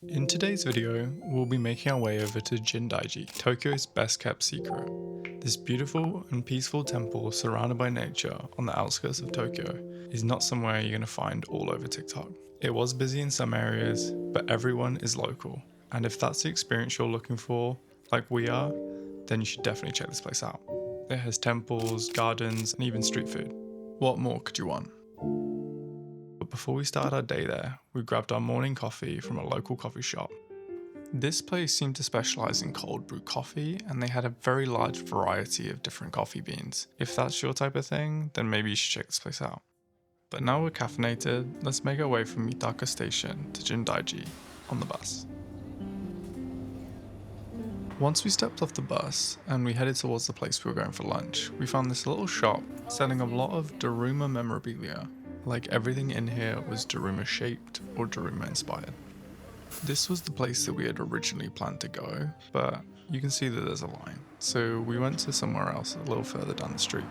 In today's video, we'll be making our way over to Jindaiji, Tokyo's best kept secret. This beautiful and peaceful temple surrounded by nature on the outskirts of Tokyo is not somewhere you're going to find all over TikTok. It was busy in some areas, but everyone is local. And if that's the experience you're looking for, like we are, then you should definitely check this place out. It has temples, gardens, and even street food. What more could you want? But before we started our day there, we grabbed our morning coffee from a local coffee shop. This place seemed to specialize in cold brew coffee, and they had a very large variety of different coffee beans. If that's your type of thing, then maybe you should check this place out. But now we're caffeinated, let's make our way from Mitaka Station to Jindaiji on the bus. Once we stepped off the bus and we headed towards the place we were going for lunch, we found this little shop selling a lot of Daruma memorabilia. Like everything in here was Daruma shaped or Daruma inspired. This was the place that we had originally planned to go, but you can see that there's a line, so we went to somewhere else a little further down the street.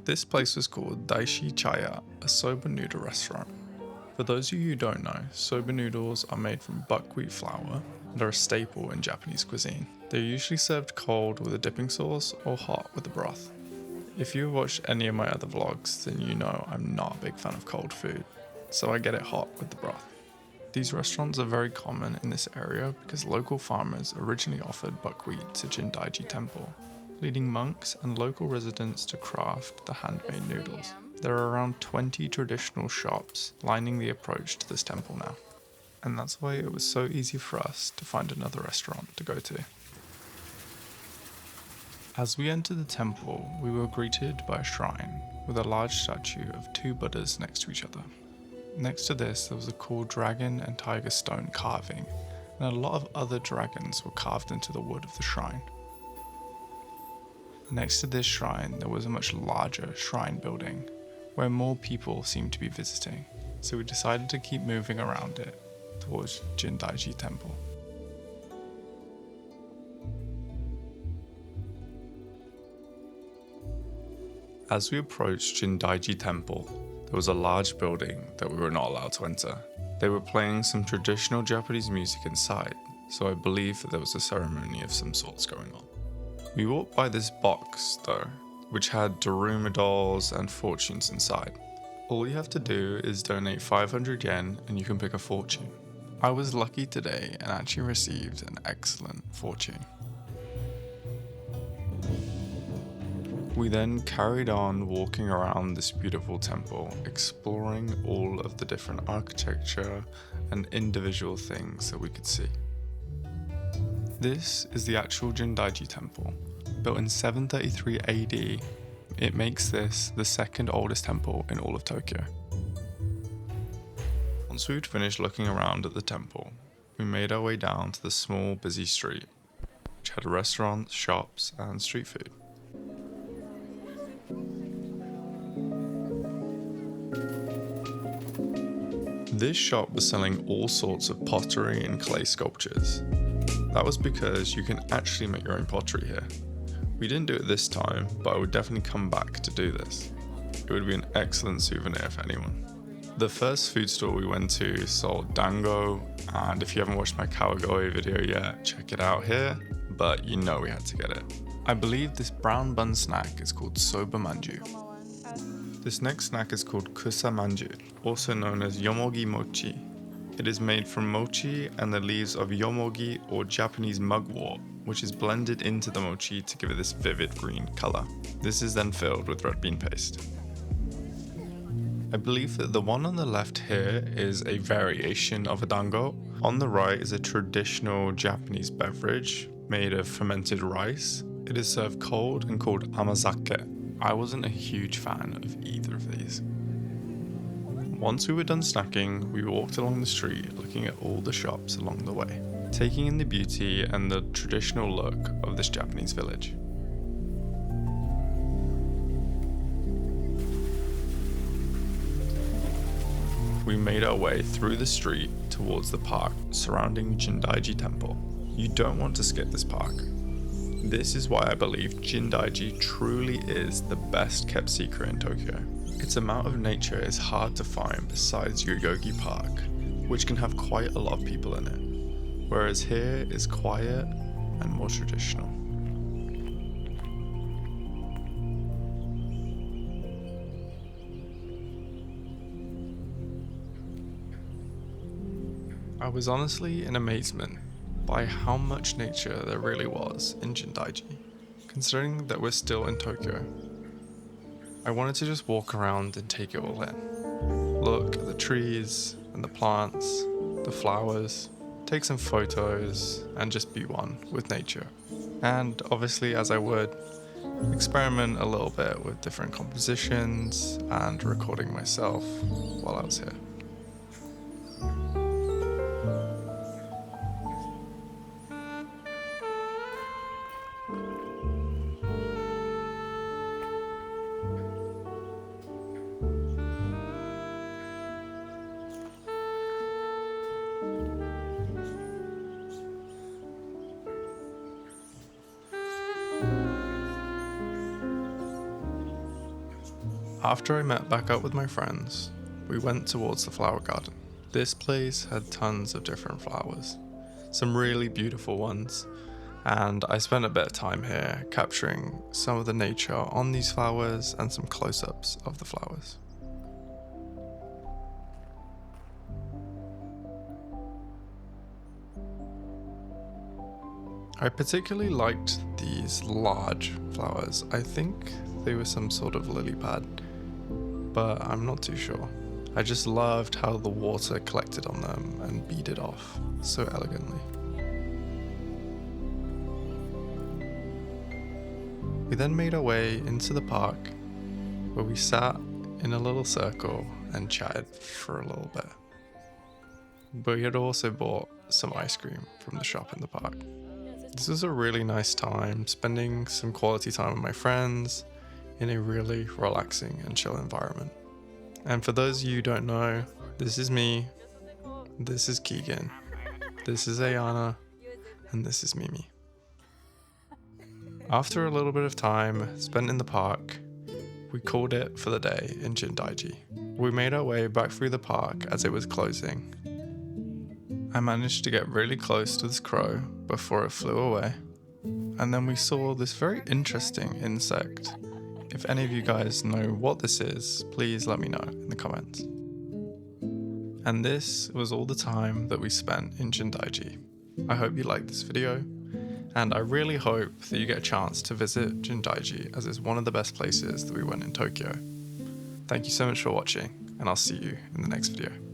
This place was called Daishi Chaya, a soba noodle restaurant. For those of you who don't know, soba noodles are made from buckwheat flour and are a staple in Japanese cuisine. They're usually served cold with a dipping sauce or hot with the broth. If you've watched any of my other vlogs, then you know I'm not a big fan of cold food, so I get it hot with the broth. These restaurants are very common in this area because local farmers originally offered buckwheat to Jindaiji Temple, leading monks and local residents to craft the handmade noodles. There are around 20 traditional shops lining the approach to this temple now, and that's why it was so easy for us to find another restaurant to go to. As we entered the temple, we were greeted by a shrine with a large statue of two Buddhas next to each other. Next to this, there was a cool dragon and tiger stone carving, and a lot of other dragons were carved into the wood of the shrine. Next to this shrine, there was a much larger shrine building, where more people seemed to be visiting, so we decided to keep moving around it towards Jindaiji Temple. As we approached Jindaiji Temple, there was a large building that we were not allowed to enter. They were playing some traditional Japanese music inside, so I believe that there was a ceremony of some sorts going on. We walked by this box, though, which had Daruma dolls and fortunes inside. All you have to do is donate 500 yen and you can pick a fortune. I was lucky today and actually received an excellent fortune. We then carried on walking around this beautiful temple, exploring all of the different architecture and individual things that we could see. This is the actual Jindaiji Temple. Built in 733 AD, it makes this the second oldest temple in all of Tokyo. Once we'd finished looking around at the temple, we made our way down to the small busy street, which had restaurants, shops, and street food. This shop was selling all sorts of pottery and clay sculptures. That was because you can actually make your own pottery here. We didn't do it this time, but I would definitely come back to do this. It would be an excellent souvenir for anyone. The first food store we went to sold dango, and if you haven't watched my kawagoe video yet, check it out here, but you know we had to get it. I believe this brown bun snack is called Soba manju. This next snack is called kusa manju, also known as yomogi mochi. It is made from mochi and the leaves of yomogi or Japanese mugwort, which is blended into the mochi to give it this vivid green color. This is then filled with red bean paste. I believe that the one on the left here is a variation of a dango. On the right is a traditional Japanese beverage made of fermented rice. It is served cold and called amazake. I wasn't a huge fan of either of these. Once we were done snacking, we walked along the street looking at all the shops along the way, taking in the beauty and the traditional look of this Japanese village. We made our way through the street towards the park surrounding Jindaiji Temple. You don't want to skip this park. This is why I believe Jindaiji truly is the best kept secret in Tokyo. Its amount of nature is hard to find besides Yoyogi Park, which can have quite a lot of people in it. whereas here is quiet and more traditional. I was honestly in amazement by how much nature there really was in Jindaiji, considering that we're still in Tokyo. I wanted to just walk around and take it all in. Look at the trees and the plants, the flowers, take some photos, and just be one with nature. And obviously, as I would, experiment a little bit with different compositions and recording myself while I was here. After I met back up with my friends, we went towards the flower garden. This place had tons of different flowers, some really beautiful ones, and I spent a bit of time here capturing some of the nature on these flowers and some close-ups of the flowers. I particularly liked these large flowers. I think they were some sort of lily pad, but I'm not too sure. I just loved how the water collected on them and beaded off so elegantly. We then made our way into the park, where we sat in a little circle and chatted for a little bit. But we had also bought some ice cream from the shop in the park. This was a really nice time, spending some quality time with my friends in a really relaxing and chill environment. And for those of you who don't know, this is me, this is Keegan, this is Ayana, and this is Mimi. After a little bit of time spent in the park, we called it for the day in Jindaiji. We made our way back through the park as it was closing. I managed to get really close to this crow before it flew away, and then we saw this very interesting insect. If any of you guys know what this is, please let me know in the comments. And this was all the time that we spent in Jindaiji. I hope you liked this video, and I really hope that you get a chance to visit Jindaiji, as it's one of the best places that we went in Tokyo. Thank you so much for watching, and I'll see you in the next video.